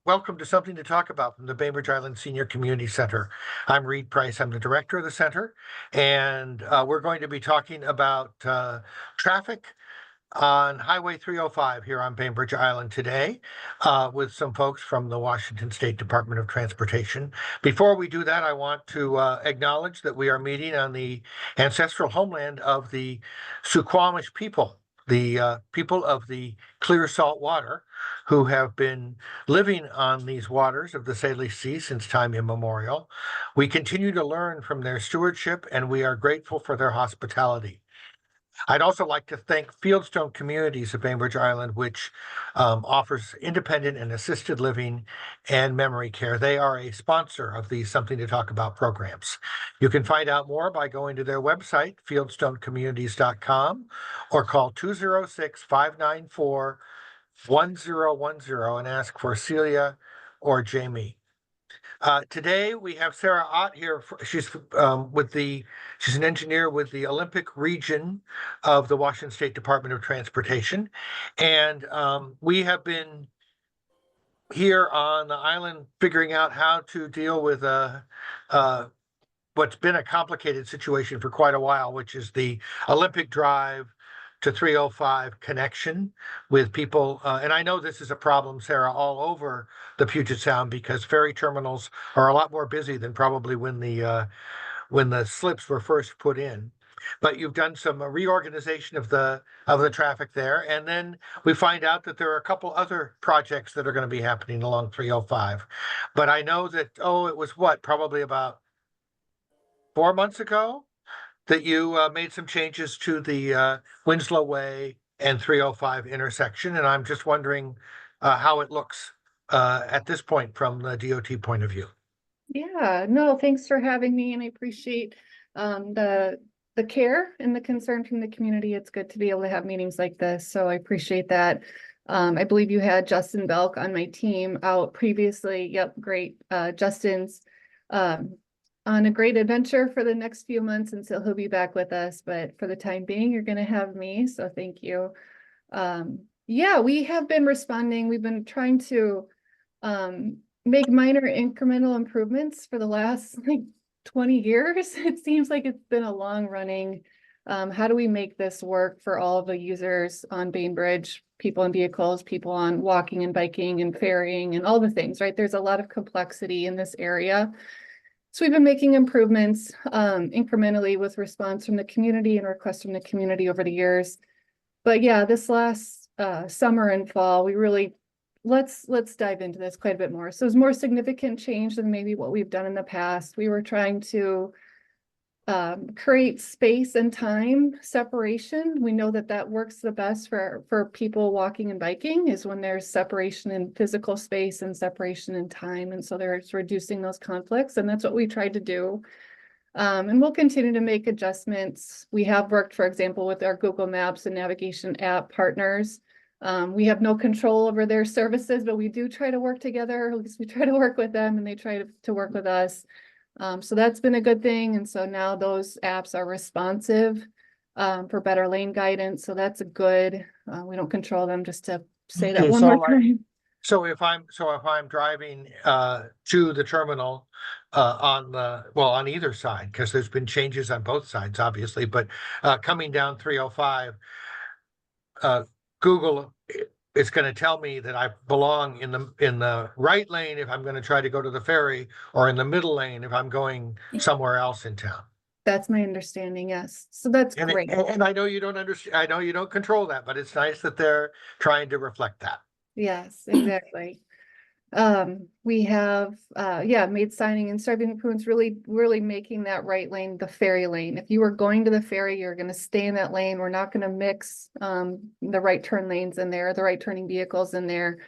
Welcome to Something to Talk About from the Bainbridge Island Senior Community Center. I'm Reed Price. I'm the director of the center, and we're going to be talking about traffic on Highway 305 here on Bainbridge Island today with some folks from the Washington State Department of Transportation. Before we do that, I want to acknowledge that we are meeting on the ancestral homeland of the Suquamish people, the people of the clear salt water, who have been living on these waters of the Salish Sea since time immemorial. We continue to learn from their stewardship, and we are grateful for their hospitality. I'd also like to thank Fieldstone Communities of Bainbridge Island, which offers independent and assisted living and memory care. They are a sponsor of the Something to Talk About programs. You can find out more by going to their website, fieldstonecommunities.com, or call 206-594-1010 and ask for Celia or Jamie. Today we have Sarah Ott here. She's she's an engineer with the Olympic region of the Washington State Department of Transportation, and we have been here on the island figuring out how to deal with what's been a complicated situation for quite a while, which is the Olympic Drive to 305 connection with people. And I know this is a problem, Sarah, all over the Puget Sound because ferry terminals are a lot more busy than probably when the slips were first put in. But you've done some reorganization of the traffic there, and then we find out that there are a couple other projects that are going to be happening along 305. But I know that it was probably about 4 months ago that you made some changes to the Winslow Way and 305 intersection, and I'm just wondering how it looks at this point from the DOT point of view. Yeah, no, thanks for having me, and I appreciate the care and the concern from the community. It's good to be able to have meetings like this, so I appreciate that. I believe you had Justin Belk on my team out previously. Yep, great. Justin's on a great adventure for the next few months until he'll be back with us. But for the time being, you're going to have me. So thank you. Yeah, we have been responding. We've been trying to make minor incremental improvements for the last 20 years. It seems like it's been a long running. How do we make this work for all of the users on Bainbridge, people in vehicles, people on walking and biking and ferrying and all the things, right? There's a lot of complexity in this area. So we've been making improvements incrementally with response from the community and requests from the community over the years. But yeah, this last summer and fall, we really, let's dive into this quite a bit more. So it's more significant change than maybe what we've done in the past. We were trying to create space and time separation. We know that that works the best for people walking and biking is when there's separation in physical space and separation in time. And so there's reducing those conflicts. And that's what we tried to do. And we'll continue to make adjustments. We have worked, for example, with our Google Maps and navigation app partners. We have no control over their services, but we do try to work together. At least we try to work with them and they try to work with us. So that's been a good thing. And so now those apps are responsive for better lane guidance. So that's a good, we don't control them, just to say that one more time. So if I'm driving to the terminal on either side, because there's been changes on both sides, obviously, but coming down 305, Google it's going to tell me that I belong in the right lane if I'm going to try to go to the ferry, or in the middle lane if I'm going somewhere else in town. That's my understanding, yes. So that's great. And I know you don't understand, I know you don't control that, but it's nice that they're trying to reflect that. Yes, exactly. We have made signing and striping improvements, really making that right lane the ferry lane. If you were going to the ferry, you're going to stay in that lane. We're not going to mix the right turn lanes in there, the right turning vehicles in there.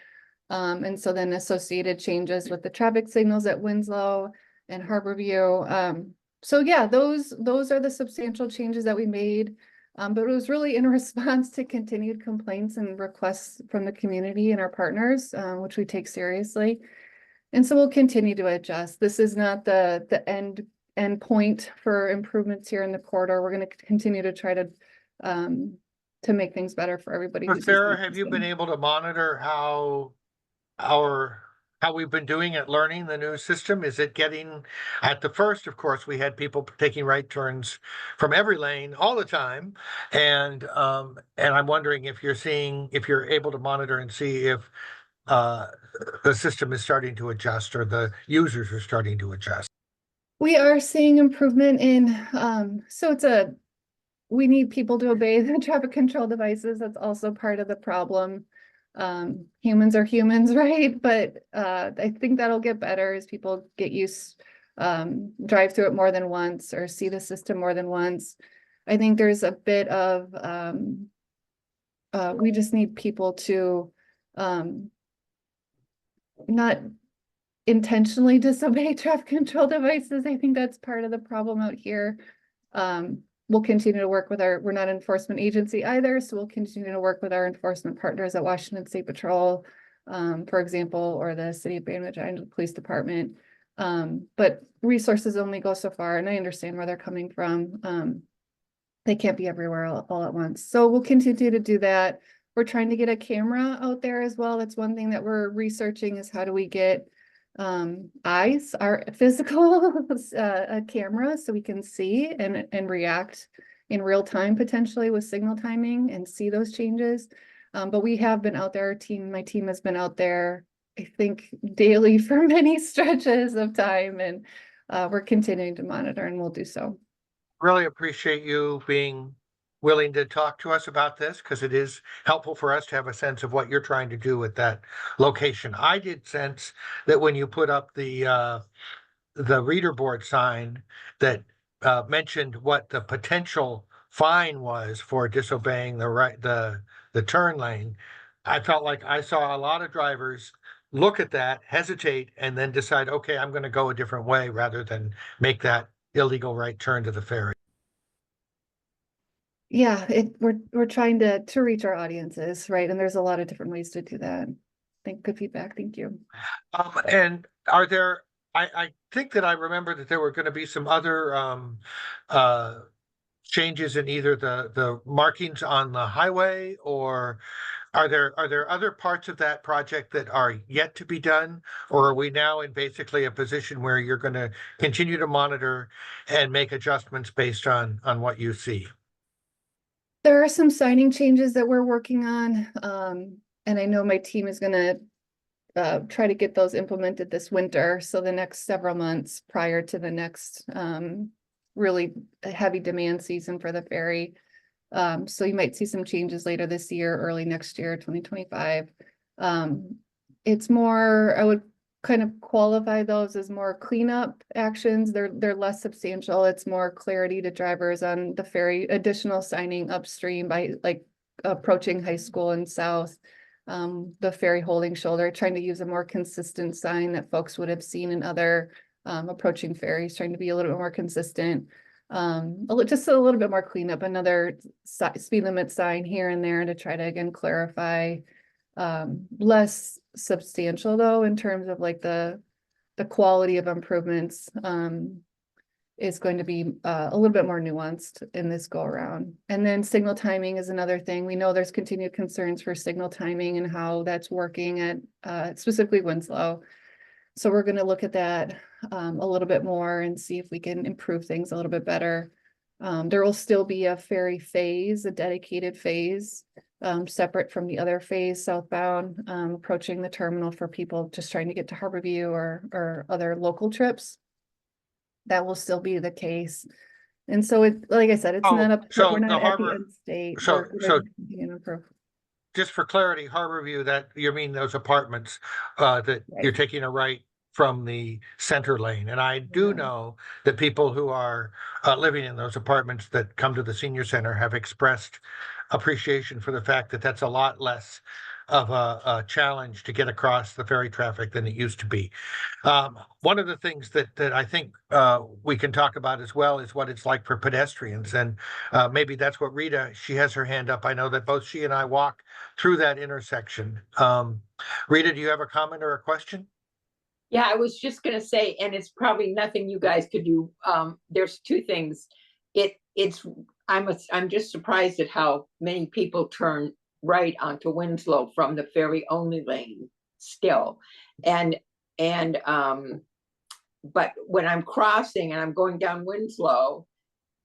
And so then associated changes with the traffic signals at Winslow and Harborview. So yeah, those are the substantial changes that we made. But it was really in response to continued complaints and requests from the community and our partners, which we take seriously. And so we'll continue to adjust. This is not the end point for improvements here in the corridor. We're going to continue to try to make things better for everybody. Sarah, have you been able to monitor how our how we've been doing at learning the new system? Is it getting, at the first, of course, we had people taking right turns from every lane all the time. And I'm wondering if you're seeing, if you're able to monitor and see if uh, the system is starting to adjust or the users are starting to adjust. We are seeing improvement in, so we need people to obey the traffic control devices. That's also part of the problem. Humans are humans, right? But I think that'll get better as people get used, drive through it more than once or see the system more than once. I think there's a bit of, we just need people to not intentionally disobey traffic control devices. I think that's part of the problem out here. We'll continue to work with we're not an enforcement agency either, so we'll continue to work with our enforcement partners at Washington State Patrol, for example, or the City of Bainbridge Island Police Department. But resources only go so far, and I understand where they're coming from. They can't be everywhere all at once. So we'll continue to do that. We're trying to get a camera out there as well. That's one thing that we're researching, is how do we get eyes, our physical a camera, so we can see and react in real time, potentially with signal timing, and see those changes. But we have been out there, my team has been out there, I think, daily for many stretches of time, and we're continuing to monitor, and we'll do so. Really appreciate you being willing to talk to us about this, because it is helpful for us to have a sense of what you're trying to do with that location. I did sense that when you put up the reader board sign that mentioned what the potential fine was for disobeying the turn lane, I felt like I saw a lot of drivers look at that, hesitate, and then decide, okay, I'm going to go a different way rather than make that illegal right turn to the ferry. Yeah, we're trying to reach our audiences, right? And there's a lot of different ways to do that. Good feedback. Thank you. And are there, I think that I remember that there were going to be some other uh, changes in either the markings on the highway, or are there other parts of that project that are yet to be done? Or are we now in basically a position where you're going to continue to monitor and make adjustments based on what you see? There are some signing changes that we're working on. And I know my team is gonna try to get those implemented this winter. So the next several months prior to the next really heavy demand season for the ferry. So you might see some changes later this year, early next year, 2025. It's more, I would kind of qualify those as more cleanup actions. They're less substantial. It's more clarity to drivers on the ferry, additional signing upstream by like approaching high school and south, the ferry holding shoulder, trying to use a more consistent sign that folks would have seen in other approaching ferries, trying to be a little bit more consistent. Just a little bit more cleanup, another speed limit sign here and there to try to again clarify. Less substantial though, in terms of like the quality of improvements, is going to be a little bit more nuanced in this go around. And then signal timing is another thing. We know there's continued concerns for signal timing and how that's working at specifically Winslow. So we're going to look at that a little bit more and see if we can improve things a little bit better. There will still be a ferry phase, a dedicated phase, separate from the other phase southbound, approaching the terminal for people just trying to get to Harborview or other local trips. That will still be the case. And so like I said, it's not up, So we're the not at the harbor, end state. so We're so continue to improve. just for clarity, Harborview, that you mean those apartments that you're Right. taking a right from the center lane. And I do Yeah. know that people who are living in those apartments that come to the senior center have expressed appreciation for the fact that that's a lot less of a challenge to get across the ferry traffic than it used to be. One of the things that I think we can talk about as well is what it's like for pedestrians, and maybe that's what Rita, she has her hand up. I know that both she and I walk through that intersection. Rita, do you have a comment or a question? Yeah, I was just gonna say, and it's probably nothing you guys could do. There's two things. I'm just surprised at how many people turn right onto Winslow from the ferry only lane still. And And, but when I'm crossing and I'm going down Winslow,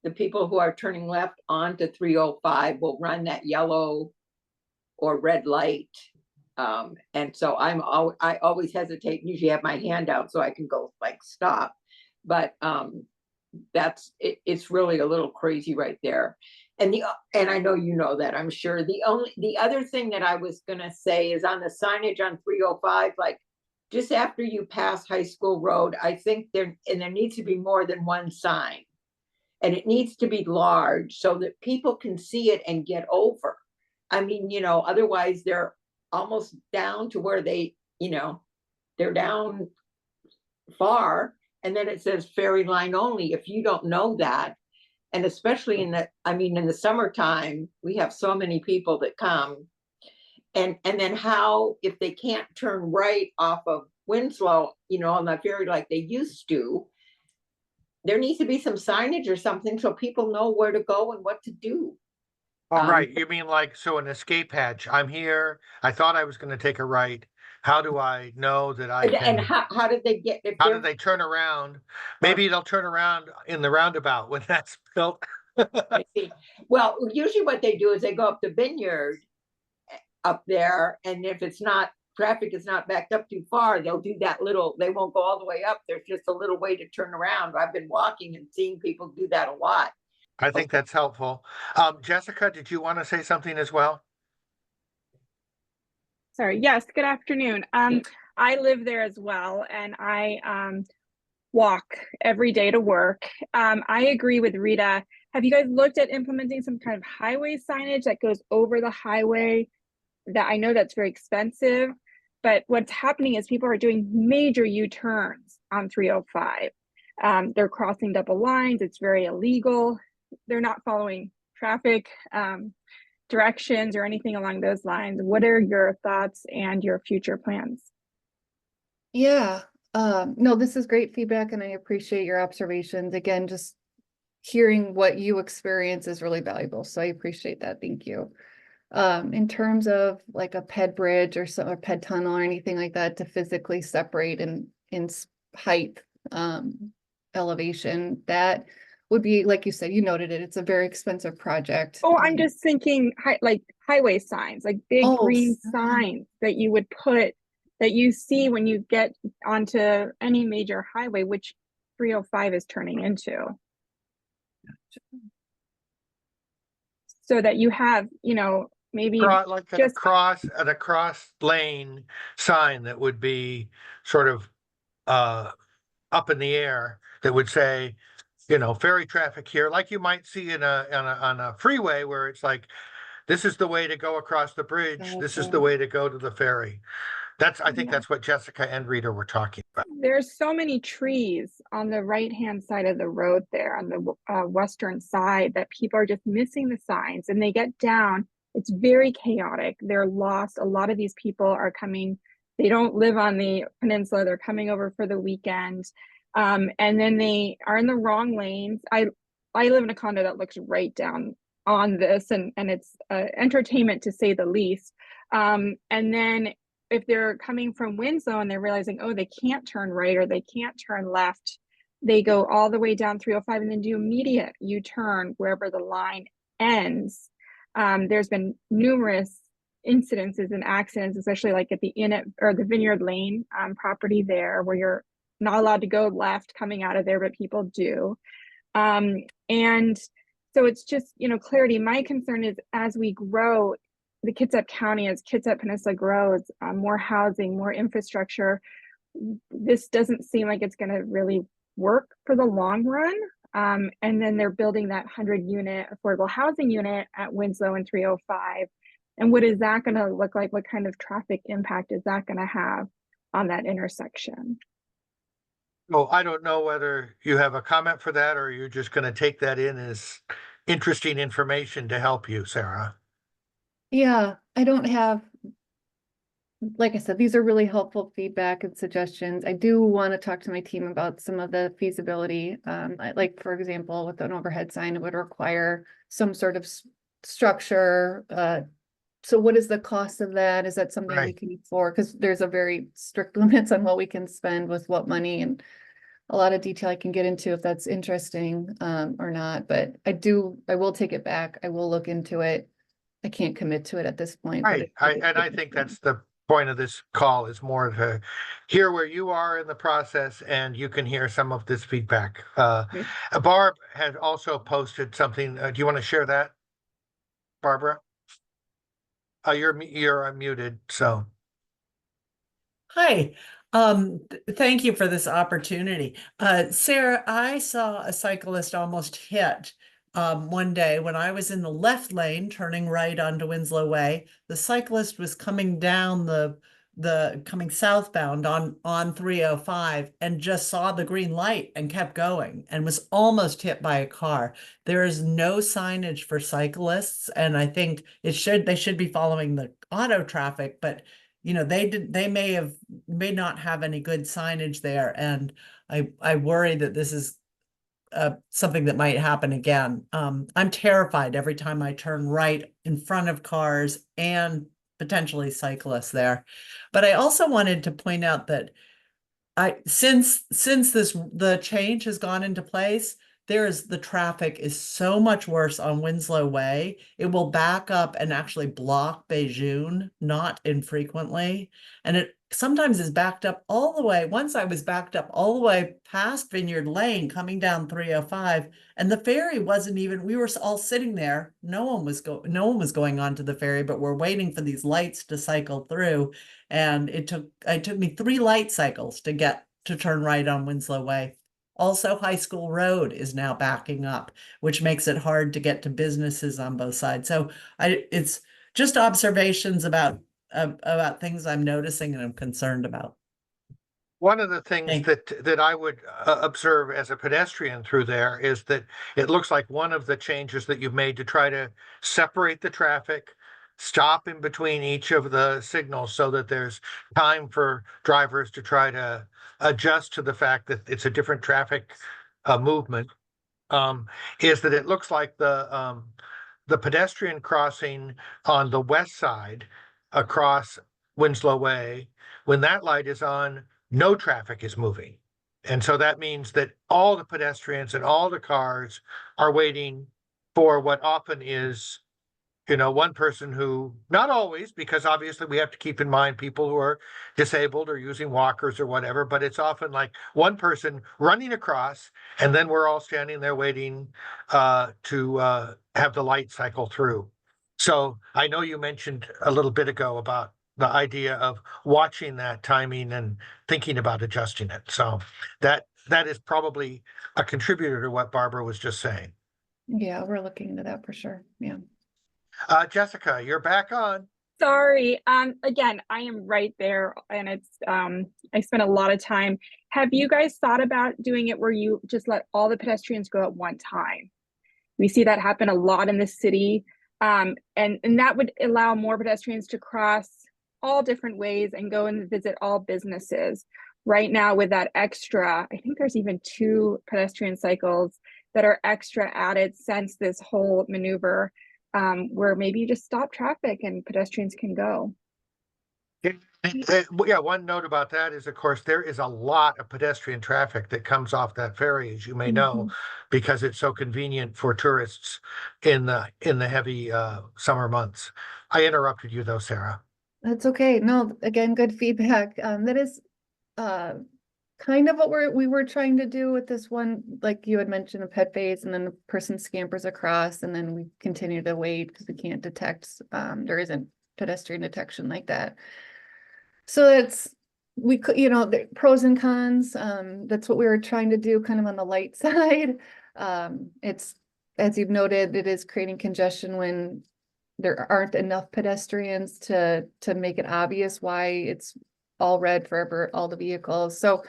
the people who are turning left onto 305 will run that yellow or red light. And so I always hesitate, usually have my hand out so I can go like stop. But it's really a little crazy right there. And I know you know that, I'm sure. The other thing that I was gonna say is on the signage on 305, like just after you pass High School Road, I think there needs to be more than one sign. And it needs to be large so that people can see it and get over. I mean, otherwise they're almost down to where they're down far, and then it says ferry line only. If you don't know that, and especially in the summertime, we have so many people that come. And then how, if they can't turn right off of Winslow, on the ferry like they used to, there needs to be some signage or something so people know where to go and what to do. All right, you mean like, so an escape hatch, I'm here, I thought I was gonna take a right, how do I know that I And can, how did they get, if how do they're, they turn around? Maybe they'll turn around in the roundabout when that's built. I see. Well, usually what they do is they go up the Vineyard up there, and if traffic is not backed up too far, they'll do that little, they won't go all the way up. There's just a little way to turn around. I've been walking and seeing people do that a lot. I think that's helpful. Jessica, did you want to say something as well? Sorry. Yes. Good afternoon. I live there as well, and I walk every day to work. I agree with Rita. Have you guys looked at implementing some kind of highway signage that goes over the highway? That I know that's very expensive, but what's happening is people are doing major U-turns on 305. They're crossing double lines. It's very illegal. They're not following traffic directions or anything along those lines. What are your thoughts and your future plans? Yeah, no, this is great feedback and I appreciate your observations. Again, just hearing what you experience is really valuable. So I appreciate that. Thank you. In terms of like a ped bridge or ped tunnel or anything like that to physically separate in height, elevation, that would be, like you said, you noted it, it's a very expensive project. Oh, I'm just thinking like highway signs, like big green signs that you would put, that you see when you get onto any major highway, which 305 is turning into. So that you have, maybe Like just an across lane sign that would be sort of up in the air that would say, ferry traffic here, like you might see on a freeway where it's like, this is the way to go across the bridge, this is the way to go to the ferry. I think that's what Jessica and Rita were talking about. There's so many trees on the right-hand side of the road there on the western side that people are just missing the signs, and they get down. It's very chaotic. They're lost. A lot of these people are coming. They don't live on the peninsula. They're coming over for the weekend. And then they are in the wrong lanes. I live in a condo that looks right down on this, and it's entertainment to say the least. And then if they're coming from Winslow and they're realizing, oh, they can't turn right or they can't turn left, they go all the way down 305 and then do immediate U-turn wherever the line ends. There's been numerous incidences and accidents, especially like at the the Vineyard Lane property there, where you're not allowed to go left coming out of there, but people do. And so it's just, clarity. My concern is as we grow, the Kitsap County, as Kitsap Peninsula grows, more housing, more infrastructure, this doesn't seem like it's going to really work for the long run. And then they're building that 100-unit affordable housing unit at Winslow and 305. And what is that going to look like? What kind of traffic impact is that going to have on that intersection? Well, I don't know whether you have a comment for that or you're just going to take that in as interesting information to help you, Sarah. Yeah, I don't have, like I said, these are really helpful feedback and suggestions. I do want to talk to my team about some of the feasibility. Like, for example, with an overhead sign, it would require some sort of structure, so what is the cost of that? Is that something we Right. can afford? Because there's a very strict limits on what we can spend with what money, and a lot of detail I can get into if that's interesting or not. But I will take it back. I will look into it. I can't commit to it at this point, but Right. I think that's the point of this call, is more to hear where you are in the process, and you can hear some of this feedback. Okay. Barb had also posted something. Do you want to share that, Barbara? You're unmuted, so. Hi, thank you for this opportunity. Sarah, I saw a cyclist almost hit one day when I was in the left lane turning right onto Winslow Way. The cyclist was coming down coming southbound on 305 and just saw the green light and kept going and was almost hit by a car. There is no signage for cyclists, and I think they should be following the auto traffic, but they may not have any good signage there, and I worry that this is something that might happen again. I'm terrified every time I turn right in front of cars and potentially cyclists there. But I also wanted to point out that since the change has gone into place, the traffic is so much worse on Winslow Way. It will back up and actually block Beijing, not infrequently. And it sometimes is backed up all the way. Once I was backed up all the way past Vineyard Lane coming down 305, and the ferry wasn't even, we were all sitting there. No one was going onto the ferry, but we're waiting for these lights to cycle through. And it took me 3 light cycles to turn right on Winslow Way. Also, High School Road is now backing up, which makes it hard to get to businesses on both sides. So it's just observations about things I'm noticing and I'm concerned about. One of the things Thank- that I would observe as a pedestrian through there is that it looks like one of the changes that you've made to try to separate the traffic, stop in between each of the signals so that there's time for drivers to try to adjust to the fact that it's a different traffic movement, is that it looks like the pedestrian crossing on the west side across Winslow Way, when that light is on, no traffic is moving. And so that means that all the pedestrians and all the cars are waiting for what often is, one person who, not always, because obviously we have to keep in mind people who are disabled or using walkers or whatever, but it's often like one person running across, and then we're all standing there waiting to have the light cycle through. So I know you mentioned a little bit ago about the idea of watching that timing and thinking about adjusting it. So that is probably a contributor to what Barbara was just saying. Yeah, we're looking into that for sure. Yeah. Jessica, you're back on. Sorry. Again, I am right there, and it's I spent a lot of time. Have you guys thought about doing it where you just let all the pedestrians go at one time? We see that happen a lot in the city. And that would allow more pedestrians to cross all different ways and go and visit all businesses. Right now, with that extra, I think there's even 2 pedestrian cycles that are extra added since this whole maneuver, where maybe you just stop traffic and pedestrians can go. Yeah, one note about that is, of course, there is a lot of pedestrian traffic that comes off that ferry, as you may know, because it's so convenient for tourists in the heavy summer months. I interrupted you though, Sarah. That's okay. No, again, good feedback. That is kind of what we were trying to do with this one, like you had mentioned, a pet phase, and then the person scampers across, and then we continue to wait because we can't detect, there isn't pedestrian detection like that. So we could, the pros and cons, that's what we were trying to do kind of on the light side. It's, as you've noted, it is creating congestion when there aren't enough pedestrians to make it obvious why it's all red for all the vehicles. So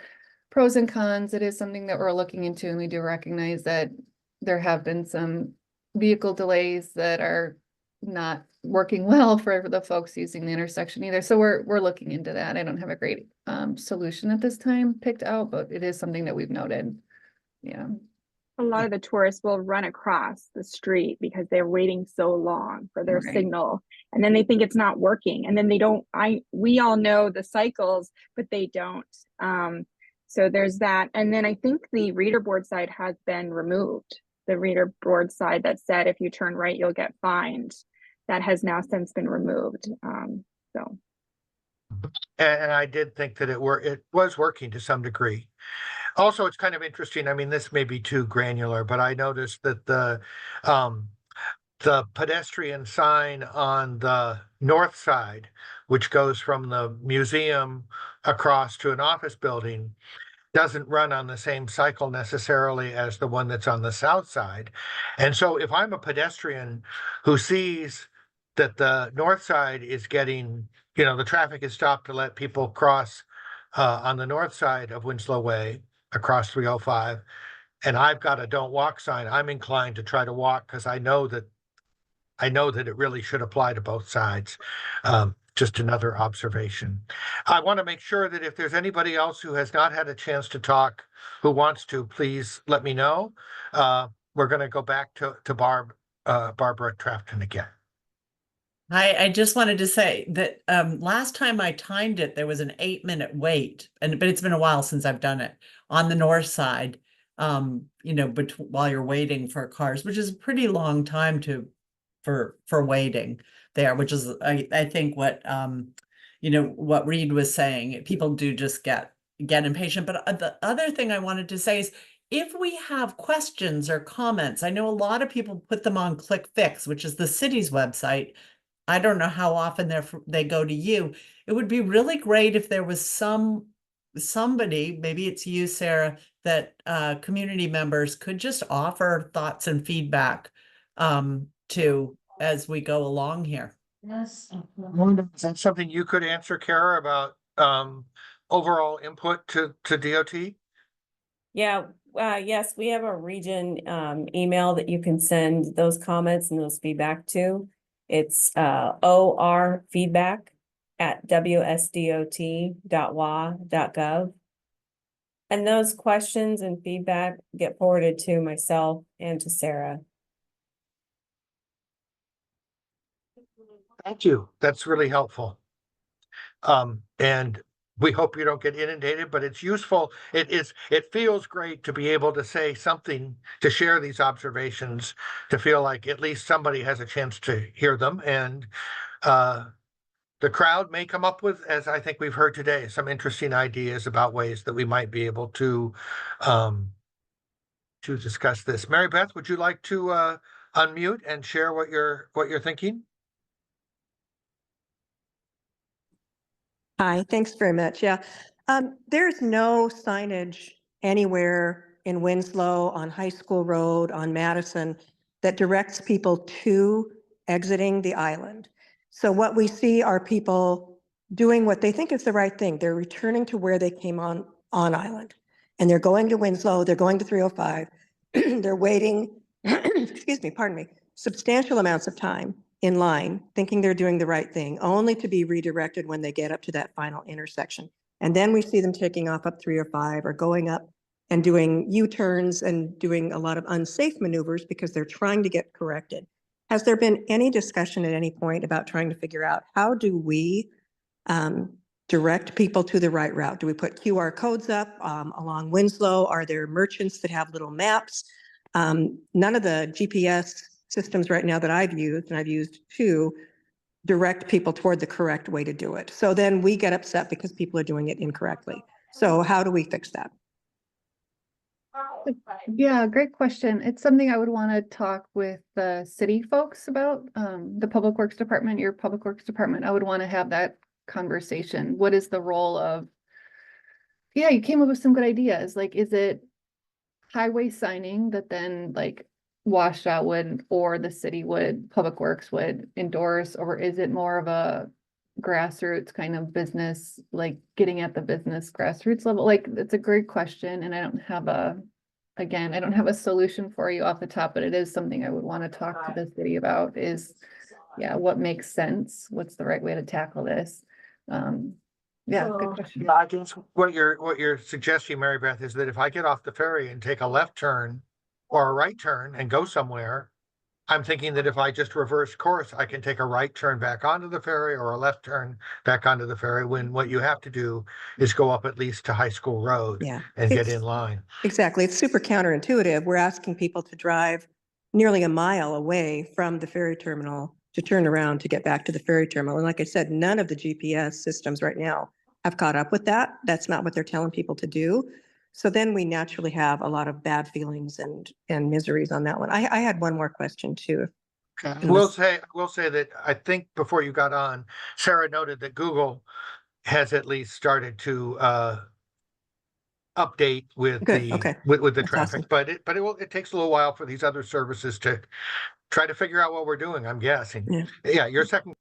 pros and cons, it is something that we're looking into, and we do recognize that there have been some vehicle delays that are not working well for the folks using the intersection either. So we're looking into that. I don't have a great solution at this time picked out, but it is something that we've noted. Yeah. A lot of the tourists will run across the street because they're waiting so long for their Right. signal, and then they think it's not working, and then they don't. We all know the cycles, but they don't. So there's that, and then I think the reader board side has been removed. The reader board side that said if you turn right you'll get fined, that has now since been removed. So And I did think that it was working to some degree. Also, it's kind of interesting. I mean, this may be too granular, but I noticed that um, the pedestrian sign on the north side, which goes from the museum across to an office building, doesn't run on the same cycle necessarily as the one that's on the south side. And so if I'm a pedestrian who sees that the north side is getting, the traffic is stopped to let people cross on the north side of Winslow Way across 305, and I've got a don't walk sign, I'm inclined to try to walk because I know that it really should apply to both sides. Just another observation. I want to make sure that if there's anybody else who has not had a chance to talk, who wants to, please let me know. We're going to go back to Barbara Trafton again. I just wanted to say that last time I timed it, there was an 8-minute wait, but it's been a while since I've done it on the north side. But while you're waiting for cars, which is a pretty long time for waiting there, which is I think what what Reed was saying. People do just get impatient. But the other thing I wanted to say is, if we have questions or comments, I know a lot of people put them on ClickFix, which is the city's website. I don't know how often they go to you. It would be really great if there was somebody, maybe it's you, Sarah, that community members could just offer thoughts and feedback to as we go along here. Yes. Is that something you could answer, Kara, about overall input to DOT? Yeah, yes, we have a region email that you can send those comments and those feedback to. It's orfeedback@wsdot.wa.gov. And those questions and feedback get forwarded to myself and to Sarah. Thank you. That's really helpful. And we hope you don't get inundated, but it's useful. It feels great to be able to say something, to share these observations, to feel like at least somebody has a chance to hear them. And the crowd may come up with, as I think we've heard today, some interesting ideas about ways that we might be able to discuss this. Mary Beth, would you like to unmute and share what you're thinking? Hi, thanks very much. Yeah, there's no signage anywhere in Winslow, on High School Road, on Madison, that directs people to exiting the island. So what we see are people doing what they think is the right thing. They're returning to where they came on island. And they're going to Winslow, they're going to 305. They're waiting, excuse me, pardon me, substantial amounts of time in line, thinking they're doing the right thing, only to be redirected when they get up to that final intersection. And then we see them taking off up 305 or going up and doing U-turns and doing a lot of unsafe maneuvers because they're trying to get corrected. Has there been any discussion at any point about trying to figure out how do we direct people to the right route? Do we put QR codes up along Winslow? Are there merchants that have little maps? None of the GPS systems right now that I've used, and I've used two, direct people toward the correct way to do it. So then we get upset because people are doing it incorrectly. So how do we fix that? Yeah, great question. It's something I would want to talk with the city folks about, the Public Works Department, your Public Works Department. I would want to have that conversation. What is the role of, yeah, you came up with some good ideas. Like, is it highway signing that then like WashDOT would, or the city would, Public Works would endorse, or is it more of a grassroots kind of business, like getting at the business grassroots level? Like, it's a great question, and I don't have a solution for you off the top, but it is something I would want to talk to the city about is, yeah, what makes sense? What's the right way to tackle this? Yeah, good question. I guess what you're suggesting, Mary Beth, is that if I get off the ferry and take a left turn or a right turn and go somewhere, I'm thinking that if I just reverse course, I can take a right turn back onto the ferry or a left turn back onto the ferry, when what you have to do is go up at least to High School Road Yeah. and get It's- in line. Exactly. It's super counterintuitive. We're asking people to drive nearly a mile away from the ferry terminal to turn around to get back to the ferry terminal. And like I said, none of the GPS systems right now have caught up with that. That's not what they're telling people to do. So then we naturally have a lot of bad feelings and miseries on that one. I had one more question too. I And will this- say that I think before you got on, Sarah noted that Google has at least started to update with Good, the okay. with the That's traffic, awesome. but it takes a little while for these other services to try to figure out what we're doing, I'm guessing. Yeah. Yeah, your second.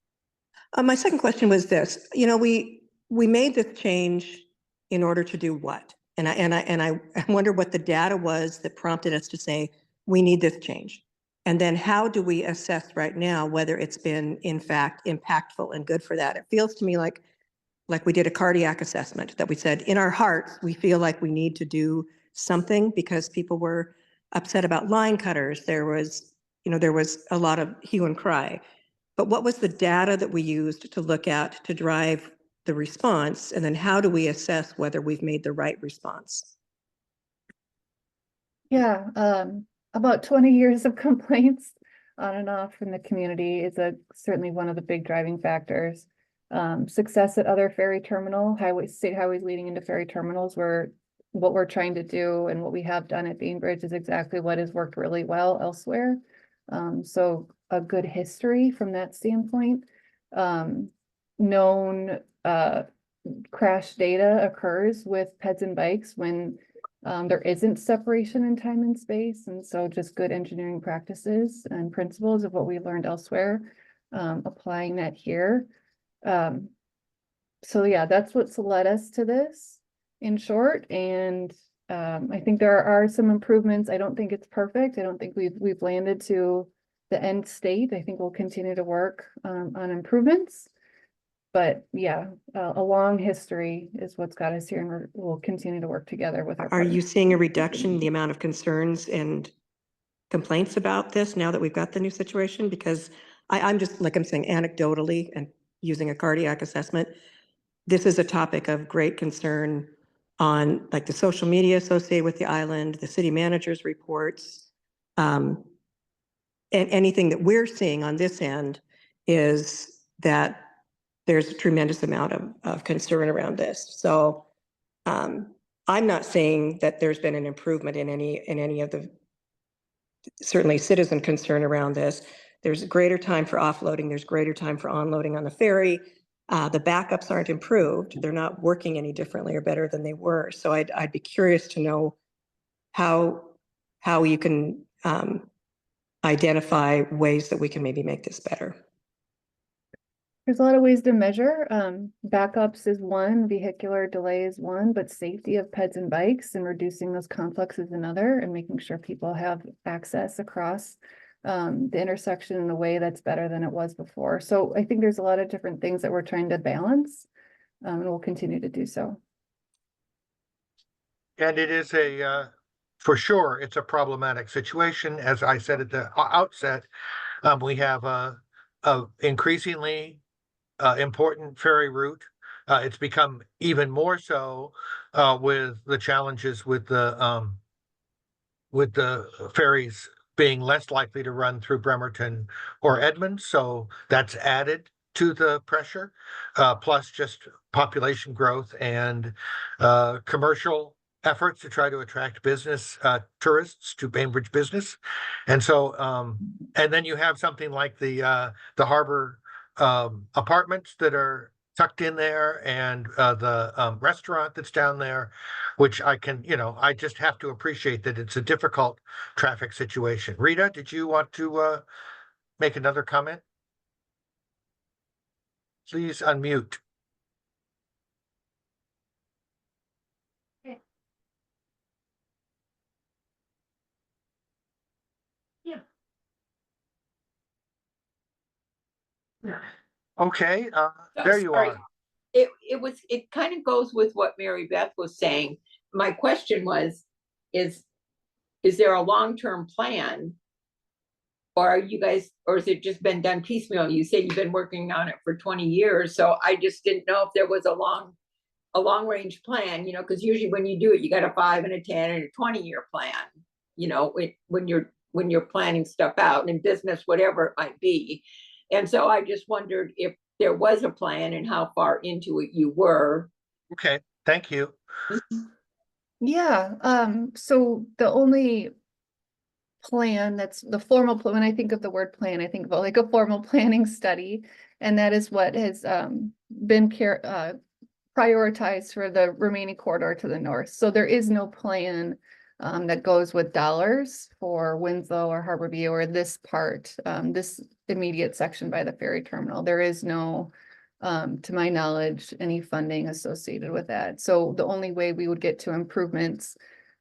My second question was this, we made this change in order to do what? And I wonder what the data was that prompted us to say, we need this change. And then how do we assess right now whether it's been in fact impactful and good for that? It feels to me like we did a cardiac assessment, that we said in our hearts, we feel like we need to do something because people were upset about line cutters. There was a lot of hue and cry. But what was the data that we used to look at to drive the response? And then how do we assess whether we've made the right response? Yeah, about 20 years of complaints on and off from the community is certainly one of the big driving factors. Success at other ferry terminal, state highways leading into ferry terminals, what we're trying to do and what we have done at Bainbridge is exactly what has worked really well elsewhere. So a good history from that standpoint. Known crash data occurs with peds and bikes when there isn't separation in time and space. And so just good engineering practices and principles of what we learned elsewhere, applying that here. So yeah, that's what's led us to this in short. And I think there are some improvements. I don't think it's perfect. I don't think we've landed to the end state. I think we'll continue to work on improvements. But yeah, a long history is what's got us here, and we'll continue to work together with our Are you partners. seeing a reduction in the amount of concerns and complaints about this now that we've got the new situation? Because I'm just, like I'm saying, anecdotally and using a cardiac assessment, this is a topic of great concern on like the social media associated with the island, the city manager's reports. And anything that we're seeing on this end is that there's a tremendous amount of concern around this. So I'm not saying that there's been an improvement in any of the certainly citizen concern around this. There's greater time for offloading. There's greater time for onloading on the ferry. The backups aren't improved. They're not working any differently or better than they were. So I'd be curious to know how you can identify ways that we can maybe make this better. There's a lot of ways to measure. Backups is one, vehicular delay is one, but safety of peds and bikes and reducing those conflicts is another, and making sure people have access across the intersection in a way that's better than it was before. So I think there's a lot of different things that we're trying to balance, and we'll continue to do so. And it is for sure, it's a problematic situation. As I said at the outset, we have a increasingly important ferry route. It's become even more so with the challenges with the ferries being less likely to run through Bremerton or Edmond. So that's added to the pressure, plus just population growth and commercial efforts to try to attract business tourists to Bainbridge business. And so, and then you have something like the harbor apartments that are tucked in there, and the restaurant that's down there, which I just have to appreciate that it's a difficult traffic situation. Rita, did you want to make another comment? Please unmute. Yeah. Okay, there you Sorry. are. It kind of goes with what Mary Beth was saying. My question is is there a long-term plan? Or are you guys, or has it just been done piecemeal? You say you've been working on it for 20 years, so I just didn't know if there was a long range plan, you know, because usually when you do it, you got a 5 and a 10 and a 20-year plan, you know, when you're planning stuff out in business, whatever it might be. And so I just wondered if there was a plan and how far into it you were. Okay, thank you. Yeah, so the only plan that's the formal plan, when I think of the word plan, I think about like a formal planning study. And that is what has been prioritized for the remaining corridor to the north. So there is no plan that goes with dollars for Winslow or Harborview or this part, this immediate section by the ferry terminal. There is no, to my knowledge, any funding associated with that. So the only way we would get to improvements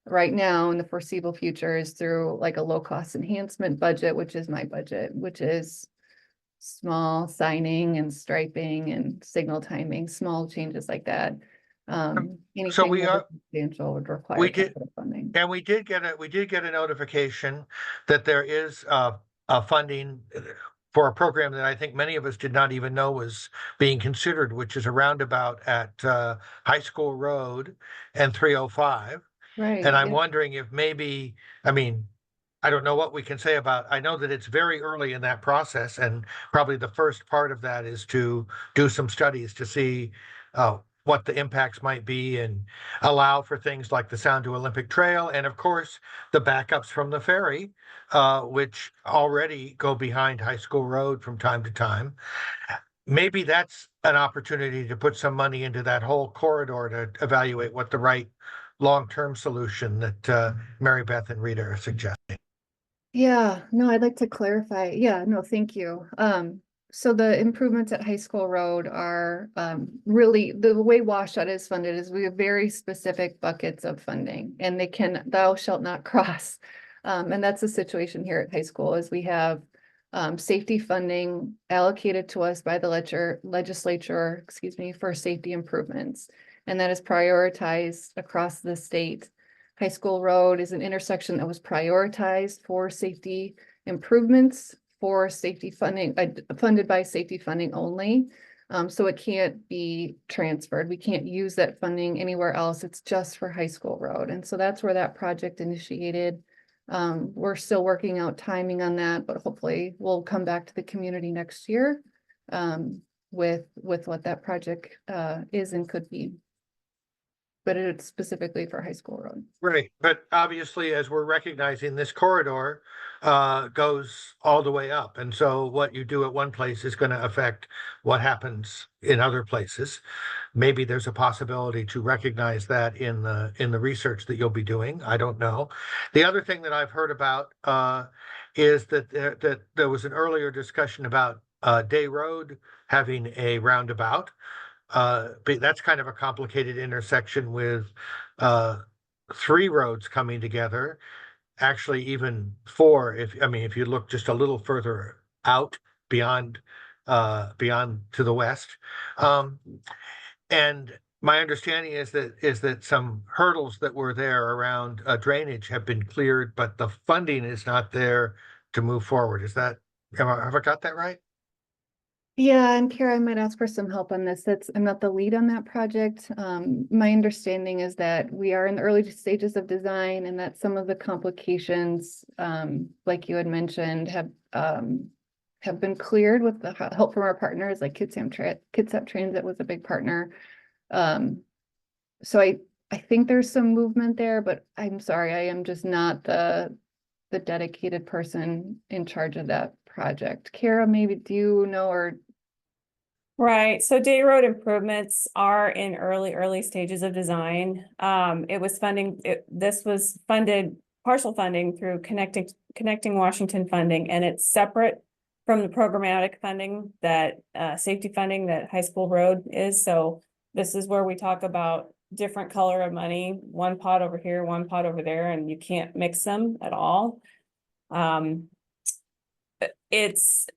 right now in the foreseeable future is through like a low cost enhancement budget, which is my budget, which is small signing and striping and signal timing, small changes like that. Anything we more are- substantial would require we did- capital funding. And we did get a notification that there is a funding for a program that I think many of us did not even know was being considered, which is a roundabout at High School Road and 305. Right. And I'm yeah. wondering if maybe, I mean, I don't know what we can say about, I know that it's very early in that process, and probably the first part of that is to do some studies to see what the impacts might be and allow for things like the Sound to Olympic Trail, and of course, the backups from the ferry, which already go behind High School Road from time to time. Maybe that's an opportunity to put some money into that whole corridor to evaluate what the right long-term solution that Mary Beth and Rita are suggesting. Yeah, no, I'd like to clarify. Yeah, no, thank you. So the improvements at High School Road are really the way Washout is funded is we have very specific buckets of funding, and thou shalt not cross. And that's the situation here at high school is we have safety funding allocated to us by the legislature, excuse me, for safety improvements. And that is prioritized across the state. High School Road is an intersection that was prioritized for safety improvements for safety funding, funded by safety funding only. So it can't be transferred. We can't use that funding anywhere else. It's just for High School Road. And so that's where that project initiated. We're still working out timing on that, but hopefully we'll come back to the community next year with what that project is and could be. But it's specifically for High School Road. Right, but obviously, as we're recognizing, this corridor goes all the way up. And so what you do at one place is going to affect what happens in other places. Maybe there's a possibility to recognize that in the research that you'll be doing. I don't know. The other thing that I've heard about is that there was an earlier discussion about Day Road having a roundabout. But that's kind of a complicated intersection with 3 roads coming together. Actually, even 4, if you look just a little further out beyond to the west. And my understanding is that some hurdles that were there around drainage have been cleared, but the funding is not there to move forward. Have I got that right? Yeah, and Kara, I might ask for some help on this. I'm not the lead on that project. My understanding is that we are in the early stages of design and that some of the complications, like you had mentioned, have been cleared with the help from our partners, like Kitsap Transit was a big partner. So I think there's some movement there, but I'm sorry, I am just not the dedicated person in charge of that project. Kara, maybe do you know or? Right, so Day Road improvements are in early stages of design. This was funded, partial funding through Connecting Washington funding, and it's separate from the programmatic funding that safety funding that High School Road is. So this is where we talk about different color of money, one pot over here, one pot over there, and you can't mix them at all. It's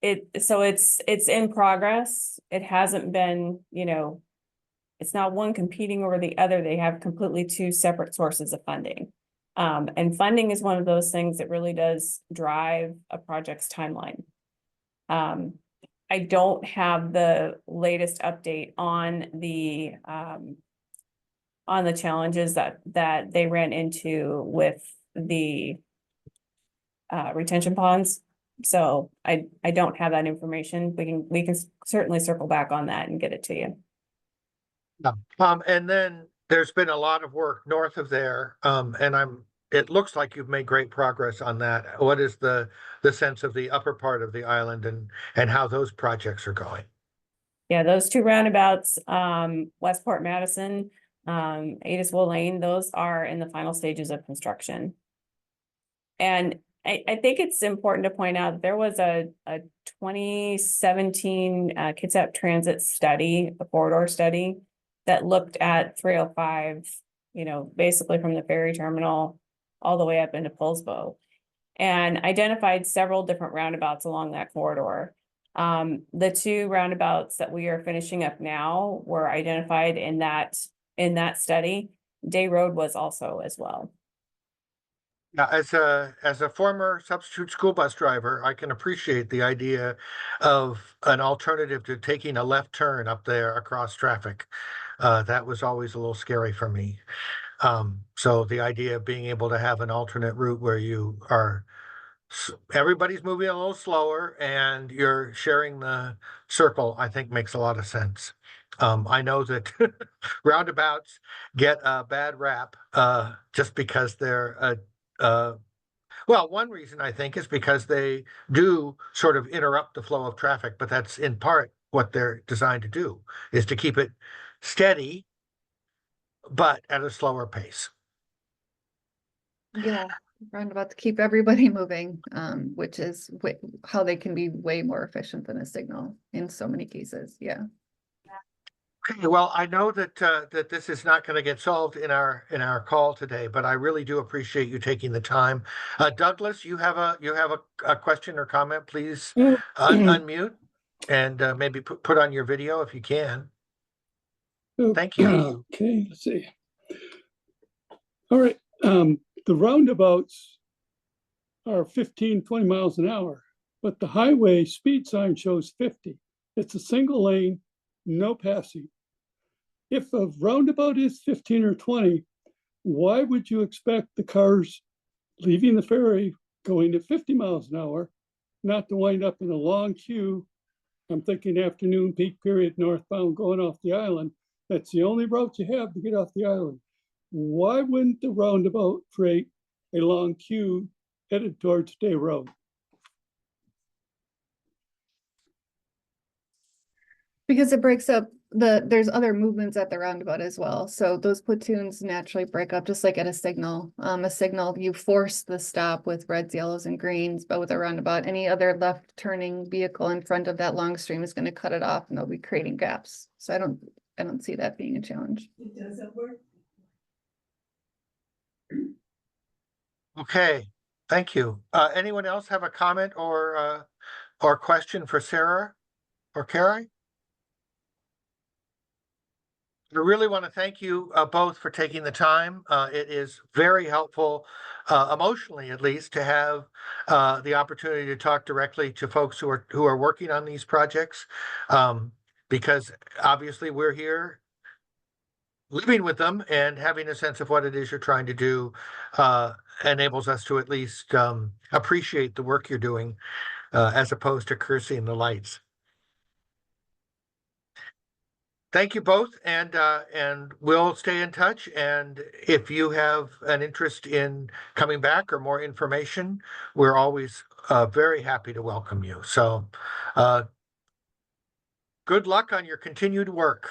in progress. It hasn't been, it's not one competing over the other. They have completely 2 separate sources of funding. And funding is one of those things that really does drive a project's timeline. I don't have the latest update on the challenges that they ran into with the retention ponds. So I don't have that information. We can certainly circle back on that and get it to you. Yeah. And then there's been a lot of work north of there, and it looks like you've made great progress on that. What is the sense of the upper part of the island and how those projects are going? Yeah, those two roundabouts, Westport Madison, Adisville Lane, those are in the final stages of construction. And I think it's important to point out there was a 2017 Kitsap Transit study, a corridor study that looked at 305, basically from the ferry terminal all the way up into Poulsbo, and identified several different roundabouts along that corridor. The two roundabouts that we are finishing up now were identified in that study. Day Road was also as well. Now, as a former substitute school bus driver, I can appreciate the idea of an alternative to taking a left turn up there across traffic. That was always a little scary for me. So the idea of being able to have an alternate route where everybody's moving a little slower and you're sharing the circle, I think makes a lot of sense. I know that roundabouts get a bad rap just because they're well, one reason I think is because they do sort of interrupt the flow of traffic, but that's in part what they're designed to do, is to keep it steady, but at a slower pace. Yeah, roundabout to keep everybody moving, which is how they can be way more efficient than a signal in so many cases. Yeah. Okay, well, I know that that this is not going to get solved in our call today, but I really do appreciate you taking the time. Douglas, you have a question or comment, please unmute and maybe put on your video if you can. Thank you. Okay, let's see. All right, the roundabouts are 15, 20 miles an hour, but the highway speed sign shows 50. It's a single lane, no passing. If a roundabout is 15 or 20, why would you expect the cars leaving the ferry going at 50 miles an hour not to wind up in a long queue? I'm thinking afternoon peak period northbound going off the island. That's the only route you have to get off the island. Why wouldn't the roundabout create a long queue headed towards Day Road? Because it breaks up there's other movements at the roundabout as well. So those platoons naturally break up just like at a signal. A signal, you force the stop with reds, yellows, and greens, but with a roundabout, any other left turning vehicle in front of that long stream is going to cut it off and they'll be creating gaps. So I don't see that being a challenge. Does it work? Okay, thank you. Anyone else have a comment or question for Sarah or Carrie? I really want to thank you both for taking the time. It is very helpful, emotionally at least, to have the opportunity to talk directly to folks who are working on these projects, because obviously we're here living with them, and having a sense of what it is you're trying to do enables us to at least appreciate the work you're doing as opposed to cursing the lights. Thank you both, and we'll stay in touch. And if you have an interest in coming back or more information, we're always very happy to welcome you. So good luck on your continued work.